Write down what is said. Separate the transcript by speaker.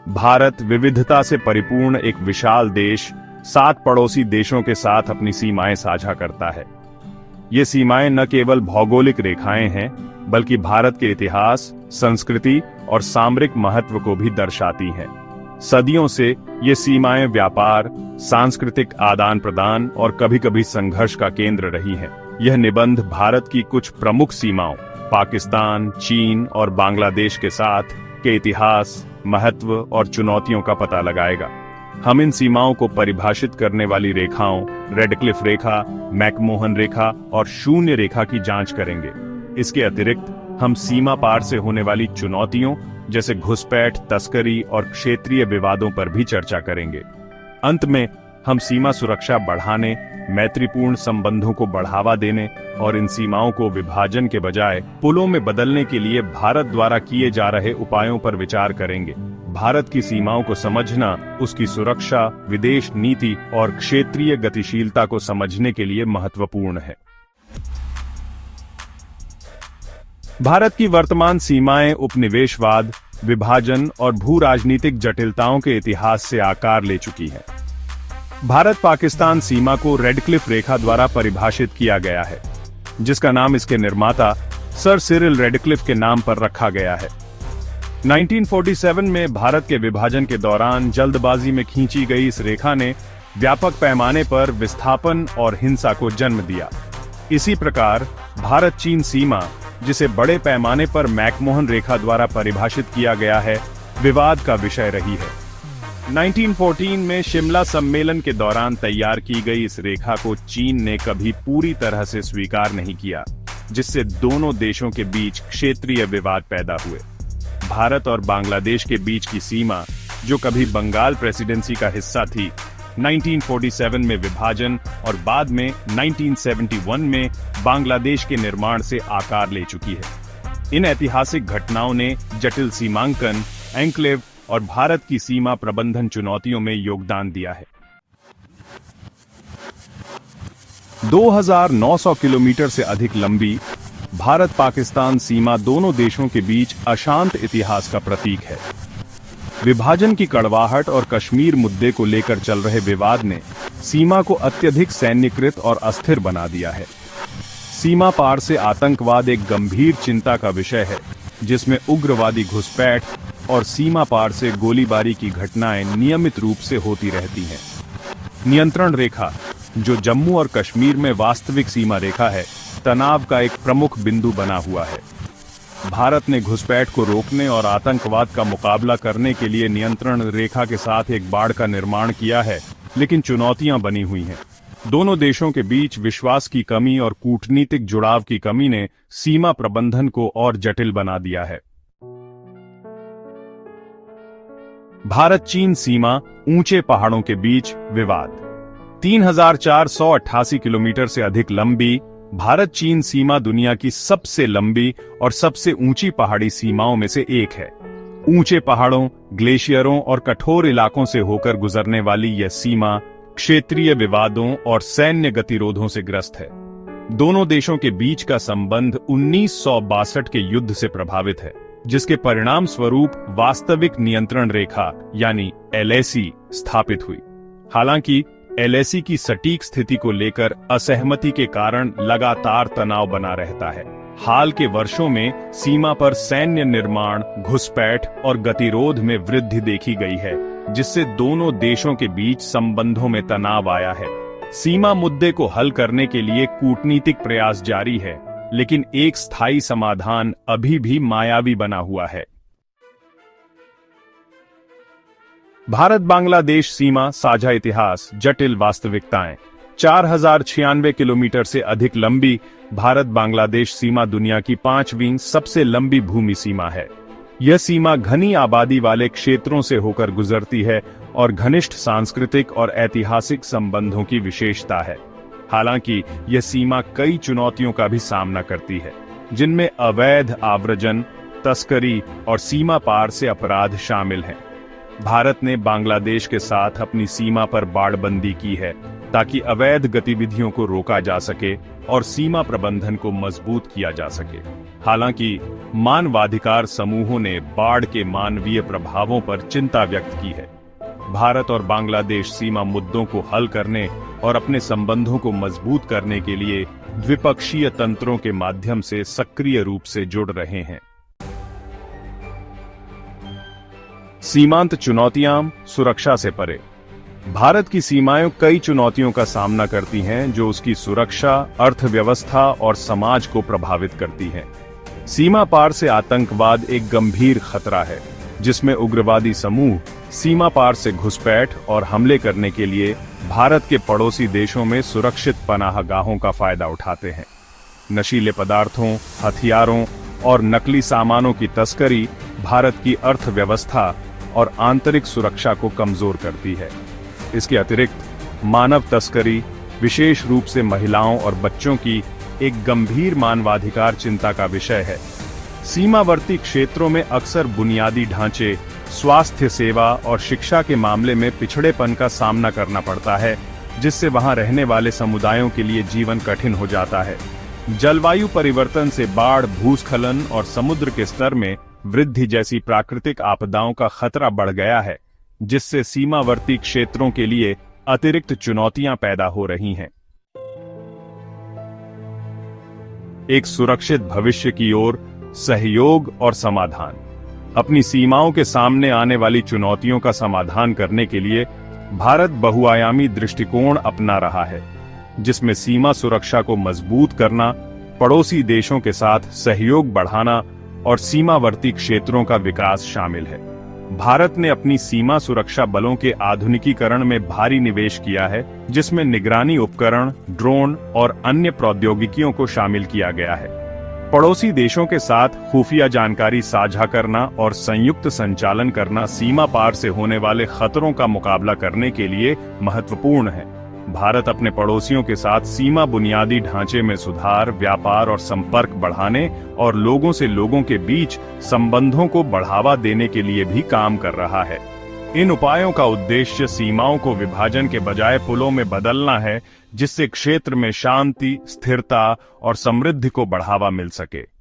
Speaker 1: भारत विविधता से परिपूर्ण एक विशाल देश 7 पड़ोसी देशों के साथ अपनी सीमाएं साझा करता है। ये सीमाएं न केवल भौगोलिक रेखाएं हैं, बल्कि भारत के इतिहास, संस्कृति और सामरिक महत्व को भी दर्शाती हैं। सदियों से ये सीमाएं व्यापार, सांस्कृतिक आदान प्रदान और कभी-कभी संघर्ष का केंद्र रही हैं। यह निबंध भारत की कुछ प्रमुख सीमाओं, पाकिस्तान, चीन और बांग्लादेश के साथ के इतिहास, महत्व और चुनौतियों का पता लगाएगा। हम इन सीमाओं को परिभाषित करने वाली रेखाओं, रेडक्लिफ रेखा, मैकमोहन रेखा और शून्य रेखा की जांच करेंगे। इसके अतिरिक्त हम सीमा पार से होने वाली चुनौतियों जैसे घुसपैठ, तस्करी और क्षेत्रीय विवादों पर भी चर्चा करेंगे। अंत में हम सीमा सुरक्षा बढ़ाने, मैत्रीपूर्ण संबंधों को बढ़ावा देने और इन सीमाओं को विभाजन के बजाय पुलों में बदलने के लिए भारत द्वारा किए जा रहे उपायों पर विचार करेंगे। भारत की सीमाओं को समझना उसकी सुरक्षा, विदेश नीति और क्षेत्रीय गतिशीलता को समझने के लिए महत्वपूर्ण है। भारत की वर्तमान सीमाएं उपनिवेशवाद, विभाजन और भू राजनीतिक जटिलताओं के इतिहास से आकार ले चुकी हैं। भारत पाकिस्तान सीमा को रेडक्लिफ रेखा द्वारा परिभाषित किया गया है, जिसका नाम इसके निर्माता सर सिरिल रेडक्लिफ के नाम पर रखा गया है। 1947 में भारत के विभाजन के दौरान जल्दबाजी में खींची गई इस रेखा ने व्यापक पैमाने पर विस्थापन और हिंसा को जन्म दिया। इसी प्रकार भारत चीन सीमा, जिसे बड़े पैमाने पर मैकमोहन रेखा द्वारा परिभाषित किया गया है, विवाद का विषय रही है। 1914 में शिमला सम्मेलन के दौरान तैयार की गई इस रेखा को चीन ने कभी पूरी तरह से स्वीकार नहीं किया, जिससे दोनों देशों के बीच क्षेत्रीय विवाद पैदा हुए। भारत और बांग्लादेश के बीच की सीमा, जो कभी बंगाल प्रेसिडेंसी का हिस्सा थी, 1947 में विभाजन और बाद में 1971 में बांग्लादेश के निर्माण से आकार ले चुकी है। इन ऐतिहासिक घटनाओं ने जटिल सीमांकन, एन्क्लेव और भारत की सीमा प्रबंधन चुनौतियों में योगदान दिया है। 2900 किलोमीटर से अधिक लंबी भारत-पाकिस्तान सीमा दोनों देशों के बीच अशांत इतिहास का प्रतीक है। विभाजन की कड़वाहट और कश्मीर मुद्दे को लेकर चल रहे विवाद ने सीमा को अत्यधिक सैन्यकृत और अस्थिर बना दिया है। सीमा पार से आतंकवाद एक गंभीर चिंता का विषय है, जिसमें उग्रवादी घुसपैठ और सीमा पार से गोलीबारी की घटनाएं नियमित रूप से होती रहती हैं। नियंत्रण रेखा, जो जम्मू और कश्मीर में वास्तविक सीमा रेखा है, तनाव का एक प्रमुख बिंदु बना हुआ है। भारत ने घुसपैठ को रोकने और आतंकवाद का मुकाबला करने के लिए नियंत्रण रेखा के साथ एक बाड़ का निर्माण किया है, लेकिन चुनौतियां बनी हुई हैं। दोनों देशों के बीच विश्वास की कमी और कूटनीतिक जुड़ाव की कमी ने सीमा प्रबंधन को और जटिल बना दिया है। भारत चीन सीमा, ऊंचे पहाड़ों के बीच विवाद। 3488 किलोमीटर से अधिक लंबी भारत चीन सीमा दुनिया की सबसे लंबी और सबसे ऊंची पहाड़ी सीमाओं में से एक है। ऊंचे पहाड़ों, ग्लेशियरों और कठोर इलाकों से होकर गुजरने वाली यह सीमा क्षेत्रीय विवादों और सैन्य गतिरोधों से ग्रस्त है। दोनों देशों के बीच का संबंध 1962 के युद्ध से प्रभावित है, जिसके परिणाम स्वरूप वास्तविक नियंत्रण रेखा यानी LAC स्थापित हुई। हालांकि LAC की सटीक स्थिति को लेकर असहमति के कारण लगातार तनाव बना रहता है। हाल के वर्षों में सीमा पर सैन्य निर्माण, घुसपैठ और गतिरोध में वृद्धि देखी गई है, जिससे दोनों देशों के बीच संबंधों में तनाव आया है। सीमा मुद्दे को हल करने के लिए कूटनीतिक प्रयास जारी है, लेकिन एक स्थायी समाधान अभी भी मायावी बना हुआ है। भारत बांग्लादेश सीमा, साझा इतिहास, जटिल वास्तविकताएं। 4096 किलोमीटर से अधिक लंबी भारत बांग्लादेश सीमा दुनिया की 5वीं सबसे लंबी भूमि सीमा है। यह सीमा घनी आबादी वाले क्षेत्रों से होकर गुजरती है और घनिष्ठ सांस्कृतिक और ऐतिहासिक संबंधों की विशेषता है। हालांकि यह सीमा कई चुनौतियों का भी सामना करती है, जिनमें अवैध आव्रजन, तस्करी और सीमा पार से अपराध शामिल हैं। भारत ने बांग्लादेश के साथ अपनी सीमा पर बाड़बंदी की है, ताकि अवैध गतिविधियों को रोका जा सके और सीमा प्रबंधन को मजबूत किया जा सके। हालांकि मानवाधिकार समूहों ने बाढ़ के मानवीय प्रभावों पर चिंता व्यक्त की है। भारत और बांग्लादेश सीमा मुद्दों को हल करने और अपने संबंधों को मजबूत करने के लिए द्विपक्षीय तंत्रों के माध्यम से सक्रिय रूप से जुड़ रहे हैं। सीमांत चुनौतियां सुरक्षा से परे। भारत की सीमाएं कई चुनौतियों का सामना करती हैं जो उसकी सुरक्षा, अर्थव्यवस्था और समाज को प्रभावित करती हैं। सीमा पार से आतंकवाद एक गंभीर खतरा है, जिसमें उग्रवादी समूह सीमा पार से घुसपैठ और हमले करने के लिए भारत के पड़ोसी देशों में सुरक्षित पनाहगाहों का फायदा उठाते हैं। नशीले पदार्थों, हथियारों और नकली सामानों की तस्करी भारत की अर्थव्यवस्था और आंतरिक सुरक्षा को कमजोर करती है। इसके अतिरिक्त मानव तस्करी, विशेष रूप से महिलाओं और बच्चों की, एक गंभीर मानवाधिकार चिंता का विषय है। सीमावर्ती क्षेत्रों में अक्सर बुनियादी ढांचे, स्वास्थ्य सेवा और शिक्षा के मामले में पिछड़ेपन का सामना करना पड़ता है, जिससे वहां रहने वाले समुदायों के लिए जीवन कठिन हो जाता है। जलवायु परिवर्तन से बाढ़, भूस्खलन और समुद्र के स्तर में वृद्धि जैसी प्राकृतिक आपदाओं का खतरा बढ़ गया है, जिससे सीमावर्ती क्षेत्रों के लिए अतिरिक्त चुनौतियां पैदा हो रही हैं। एक सुरक्षित भविष्य की ओर सहयोग और समाधान। अपनी सीमाओं के सामने आने वाली चुनौतियों का समाधान करने के लिए भारत बहुआयामी दृष्टिकोण अपना रहा है, जिसमें सीमा सुरक्षा को मजबूत करना, पड़ोसी देशों के साथ सहयोग बढ़ाना और सीमावर्ती क्षेत्रों का विकास शामिल है। भारत ने अपनी सीमा सुरक्षा बलों के आधुनिकीकरण में भारी निवेश किया है, जिसमें निगरानी उपकरण, ड्रोन और अन्य प्रौद्योगिकियों को शामिल किया गया है। पड़ोसी देशों के साथ खुफिया जानकारी साझा करना और संयुक्त संचालन करना सीमा पार से होने वाले खतरों का मुकाबला करने के लिए महत्वपूर्ण है। भारत अपने पड़ोसियों के साथ सीमा बुनियादी ढांचे में सुधार, व्यापार और संपर्क बढ़ाने और लोगों से लोगों के बीच संबंधों को बढ़ावा देने के लिए भी काम कर रहा है। इन उपायों का उद्देश्य सीमाओं को विभाजन के बजाय पुलों में बदलना है, जिससे क्षेत्र में शांति, स्थिरता और समृद्धि को बढ़ावा मिल सके।